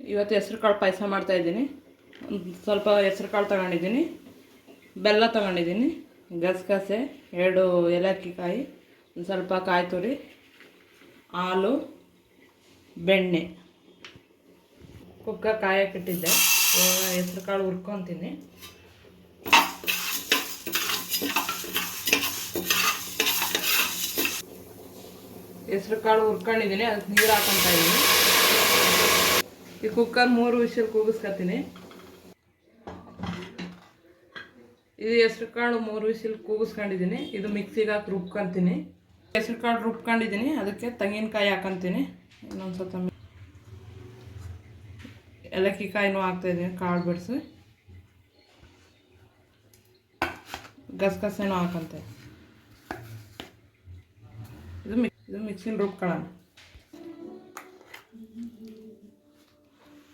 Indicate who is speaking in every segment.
Speaker 1: ಇವತ್ತು ಹೆಸ್ರು ಕಾಳು ಪಾಯಸ ಮಾಡ್ತಾಯಿದ್ದೀನಿ. ಒಂದು ಸ್ವಲ್ಪ ಹೆಸ್ರು ಕಾಳು ತಗೊಂಡಿದ್ದೀನಿ, ಬೆಲ್ಲ ತಗೊಂಡಿದ್ದೀನಿ, ಗಸಗಸೆ, 2 ಏಲಕ್ಕಿ ಕಾಯಿ, ಒಂದು ಸ್ವಲ್ಪ ಕಾಯಿ ತುರಿ, ಹಾಲು, ಬೆಣ್ಣೆ. ಕುಕ್ಕರ್ ಕಾಯಕ್ಕಿಟ್ಟಿದ್ದೆ. ಇವಾಗ ಹೆಸ್ರು ಕಾಳು ಹುರ್ಕೊತೀನಿ. ಹೆಸ್ರು ಕಾಳು ಹುರ್ಕೊಂಡಿದ್ದೀನಿ, ಅದಕ್ಕೆ ನೀರು ಹಾಕೊತಾ ಇದ್ದೀನಿ. ಈ ಕುಕ್ಕರ್ 3 ವಿಷಲ್ ಕೂಗಿಸ್ಕೊತೀನಿ. ಇದು ಹೆಸ್ರು ಕಾಳು 3 ವಿಷಲ್ ಕೂಗಿಸ್ಕೊಂಡಿದ್ದೀನಿ. ಇದು ಮಿಕ್ಸಿಗೆ ಹಾಕಿ ರುಬ್ಕೊತೀನಿ. ಹೆಸ್ರು ಕಾಳು ರುಬ್ಕೊಂಡಿದ್ದೀನಿ, ಅದಕ್ಕೆ ತೆಂಗಿನಕಾಯಿ ಹಾಕೊತೀನಿ. ಇನ್ನೊಂದು ಸ್ವಲ್ಪ ಏಲಕ್ಕಿ ಕಾಯಿನೂ ಹಾಕ್ತಾಯಿದ್ದೀನಿ, ಕಾಳು ಬಿಡಿಸಿ. ಗಸಗಸೆನೂ ಹಾಕೊಂತೆ. ಇದು ಮಿಕ್ಸಿನ ರುಬ್ಕೊಳ್ಳೋಣ.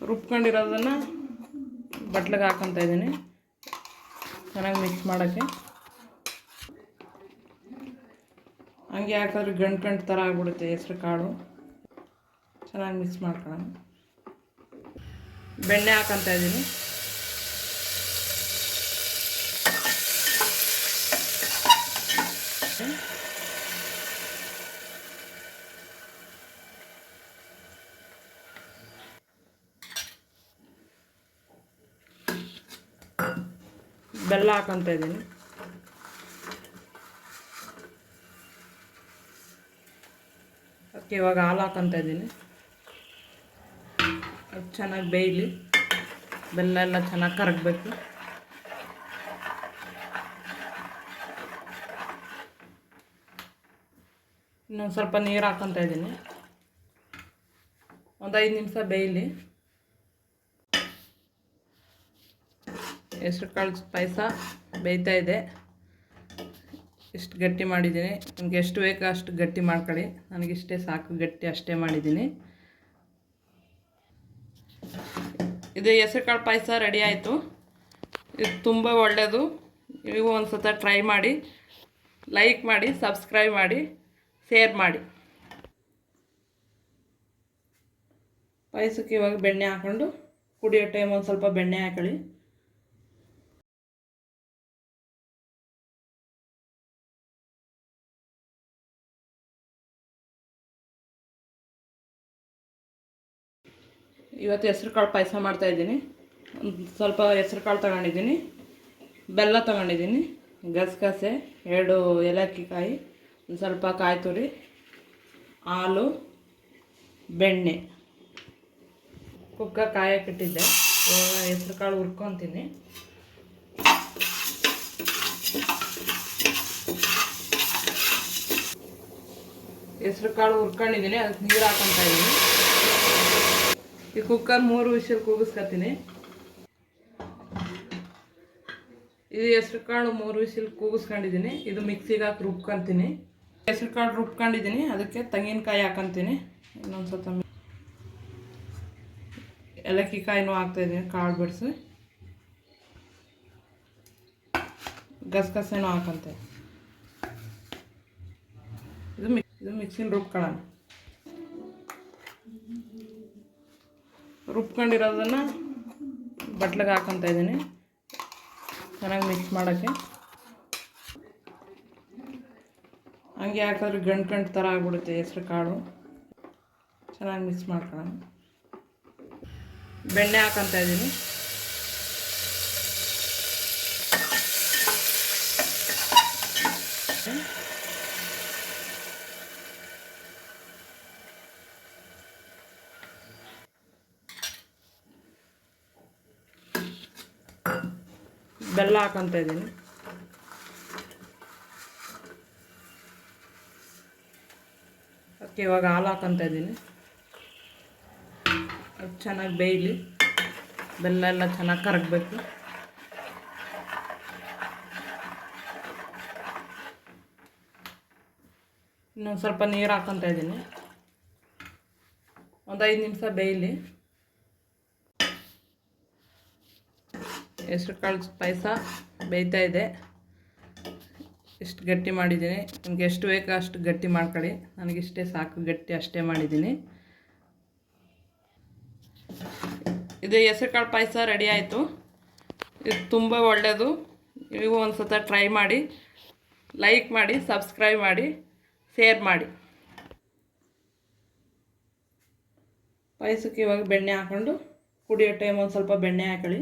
Speaker 1: ರುಬ್ಕೊಂಡಿರೋದನ್ನು ಬಟ್ಲಿಗೆ ಹಾಕೊತಾ ಇದ್ದೀನಿ, ಚೆನ್ನಾಗಿ ಮಿಕ್ಸ್ ಮಾಡೋಕ್ಕೆ. ಹಂಗೆ ಹಾಕಿದ್ರೆ ಗಂಟು ಥರ ಆಗ್ಬಿಡುತ್ತೆ ಹೆಸ್ರು ಕಾಳು. ಚೆನ್ನಾಗಿ ಮಿಕ್ಸ್ ಮಾಡ್ಕೊಳ್ಳೋಣ. ಬೆಣ್ಣೆ ಹಾಕೊತಾ ಇದ್ದೀನಿ. ಬೆಲ್ಲ ಹಾಕೊತಾ ಇದ್ದೀನಿ. ಅದಕ್ಕೆ ಇವಾಗ ಹಾಲು ಹಾಕೊತಾ ಇದ್ದೀನಿ. ಅದು ಚೆನ್ನಾಗಿ ಬೇಯಲಿ, ಬೆಲ್ಲ ಎಲ್ಲ ಚೆನ್ನಾಗಿ ಕರಗಬೇಕು. ಇನ್ನೊಂದು ಸ್ವಲ್ಪ ನೀರು ಹಾಕೊತಾ ಇದ್ದೀನಿ. ಒಂದು 5 ನಿಮಿಷ ಬೇಯಲಿ. ಹೆಸ್ರು ಕಾಳು ಪಾಯಸ ಬೇಯ್ತಾ ಇದೆ. ಇಷ್ಟು ಗಟ್ಟಿ ಮಾಡಿದ್ದೀನಿ. ನಿಮಗೆ ಎಷ್ಟು ಬೇಕೋ ಅಷ್ಟು ಗಟ್ಟಿ ಮಾಡ್ಕೊಳ್ಳಿ. ನನಗಿಷ್ಟೇ ಸಾಕು, ಗಟ್ಟಿ ಅಷ್ಟೇ ಮಾಡಿದ್ದೀನಿ. ಇದು ಹೆಸ್ರು ಕಾಳು ಪಾಯಸ ರೆಡಿ ಆಯಿತು. ಇದು ತುಂಬ ಒಳ್ಳೆಯದು. ನೀವು ಒಂದು ಸತ ಟ್ರೈ ಮಾಡಿ, ಲೈಕ್ ಮಾಡಿ, ಸಬ್ಸ್ಕ್ರೈಬ್ ಮಾಡಿ, ಶೇರ್ ಮಾಡಿ. ಪಾಯಸಕ್ಕೆ ಇವಾಗ ಬೆಣ್ಣೆ ಹಾಕ್ಕೊಂಡು ಕುಡಿಯೋ ಟೈಮ್ ಒಂದು ಸ್ವಲ್ಪ ಬೆಣ್ಣೆ ಹಾಕೊಳ್ಳಿ. ಇವತ್ತು ಹೆಸ್ರು ಕಾಳು ಪಾಯಸ ಮಾಡ್ತಾಯಿದ್ದೀನಿ. ಒಂದು ಸ್ವಲ್ಪ ಹೆಸ್ರು ಕಾಳು ತಗೊಂಡಿದ್ದೀನಿ, ಬೆಲ್ಲ ತಗೊಂಡಿದ್ದೀನಿ, ಗಸಗಸೆ, 2 ಏಲಕ್ಕಿ ಕಾಯಿ, ಒಂದು ಸ್ವಲ್ಪ ಕಾಯಿ ತುರಿ, ಹಾಲು, ಬೆಣ್ಣೆ. ಕುಕ್ಕರ್ ಕಾಯಕ್ಕಿಟ್ಟಿದ್ದೆ. ಇವಾಗ ಹೆಸ್ರು ಕಾಳು ಹುರ್ಕೊತೀನಿ. ಹೆಸ್ರು ಕಾಳು ಹುರ್ಕೊಂಡಿದ್ದೀನಿ, ಅದಕ್ಕೆ ನೀರು ಹಾಕೊತಾ ಇದ್ದೀನಿ. ಈ ಕುಕ್ಕರ್ 3 ವಿಷಲ್ ಕೂಗಿಸ್ಕೊತೀನಿ. ಇದು ಹೆಸ್ರು ಕಾಳು 3 ವಿಷಲ್ ಕೂಗಿಸ್ಕೊಂಡಿದ್ದೀನಿ. ಇದು ಮಿಕ್ಸಿಗೆ ಹಾಕಿ ರುಬ್ಕೊತೀನಿ. ಹೆಸ್ರು ಕಾಳು ರುಬ್ಕೊಂಡಿದ್ದೀನಿ, ಅದಕ್ಕೆ ತೆಂಗಿನಕಾಯಿ ಹಾಕೊತೀನಿ. ಇನ್ನೊಂದು ಸ್ವಲ್ಪ ಏಲಕ್ಕಿ ಕಾಯಿನೂ ಹಾಕ್ತಾಯಿದ್ದೀನಿ, ಕಾಳು ಬಿಡಿಸಿ. ಗಸಗಸೆನೂ ಹಾಕೊಂತೆ. ಇದು ಮಿಕ್ಸಿನ ರುಬ್ಕೊಳ್ಳೋಣ. ರುಬ್ಕೊಂಡಿರೋದನ್ನು ಬಟ್ಲಿಗೆ ಹಾಕೊತಾ ಇದ್ದೀನಿ, ಚೆನ್ನಾಗಿ ಮಿಕ್ಸ್ ಮಾಡೋಕ್ಕೆ. ಹಂಗೆ ಹಾಕಿದ್ರೆ ಗಂಟು ಥರ ಆಗ್ಬಿಡುತ್ತೆ ಹೆಸ್ರು ಕಾಳು. ಚೆನ್ನಾಗಿ ಮಿಕ್ಸ್ ಮಾಡ್ಕೊಳ್ಳೋಣ. ಬೆಣ್ಣೆ ಹಾಕೊತಾ ಇದ್ದೀನಿ. ಬೆಲ್ಲ ಹಾಕೊತಾ ಇದ್ದೀನಿ. ಅದಕ್ಕೆ ಇವಾಗ ಹಾಲು ಹಾಕೊತಾ ಇದ್ದೀನಿ. ಅದು ಚೆನ್ನಾಗಿ ಬೇಯಲಿ, ಬೆಲ್ಲ ಎಲ್ಲ ಚೆನ್ನಾಗಿ ಕರಗಬೇಕು. ಇನ್ನೊಂದು ಸ್ವಲ್ಪ ನೀರು ಹಾಕೊತಾ ಇದ್ದೀನಿ. ಒಂದು 5 ನಿಮಿಷ ಬೇಯಲಿ. ಹೆಸ್ರು ಕಾಳು ಪಾಯಸ ಬೇಯ್ತಾ ಇದೆ. ಇಷ್ಟು ಗಟ್ಟಿ ಮಾಡಿದ್ದೀನಿ. ನಿಮಗೆ ಎಷ್ಟು ಬೇಕೋ ಅಷ್ಟು ಗಟ್ಟಿ ಮಾಡ್ಕೊಳ್ಳಿ. ನನಗಿಷ್ಟೇ ಸಾಕು, ಗಟ್ಟಿ ಅಷ್ಟೇ ಮಾಡಿದ್ದೀನಿ. ಇದು ಹೆಸರುಕಾಳು ಪಾಯಸ ರೆಡಿ ಆಯಿತು. ಇದು ತುಂಬ ಒಳ್ಳೆಯದು. ನೀವು ಒಂದು ಸಲ ಟ್ರೈ ಮಾಡಿ, ಲೈಕ್ ಮಾಡಿ, ಸಬ್ಸ್ಕ್ರೈಬ್ ಮಾಡಿ, ಶೇರ್ ಮಾಡಿ. ಪಾಯಸಕ್ಕೆ ಇವಾಗ ಬೆಣ್ಣೆ ಹಾಕ್ಕೊಂಡು ಕುಡಿಯೋ ಟೈಮ್ ಒಂದು ಸ್ವಲ್ಪ ಬೆಣ್ಣೆ ಹಾಕೊಳ್ಳಿ.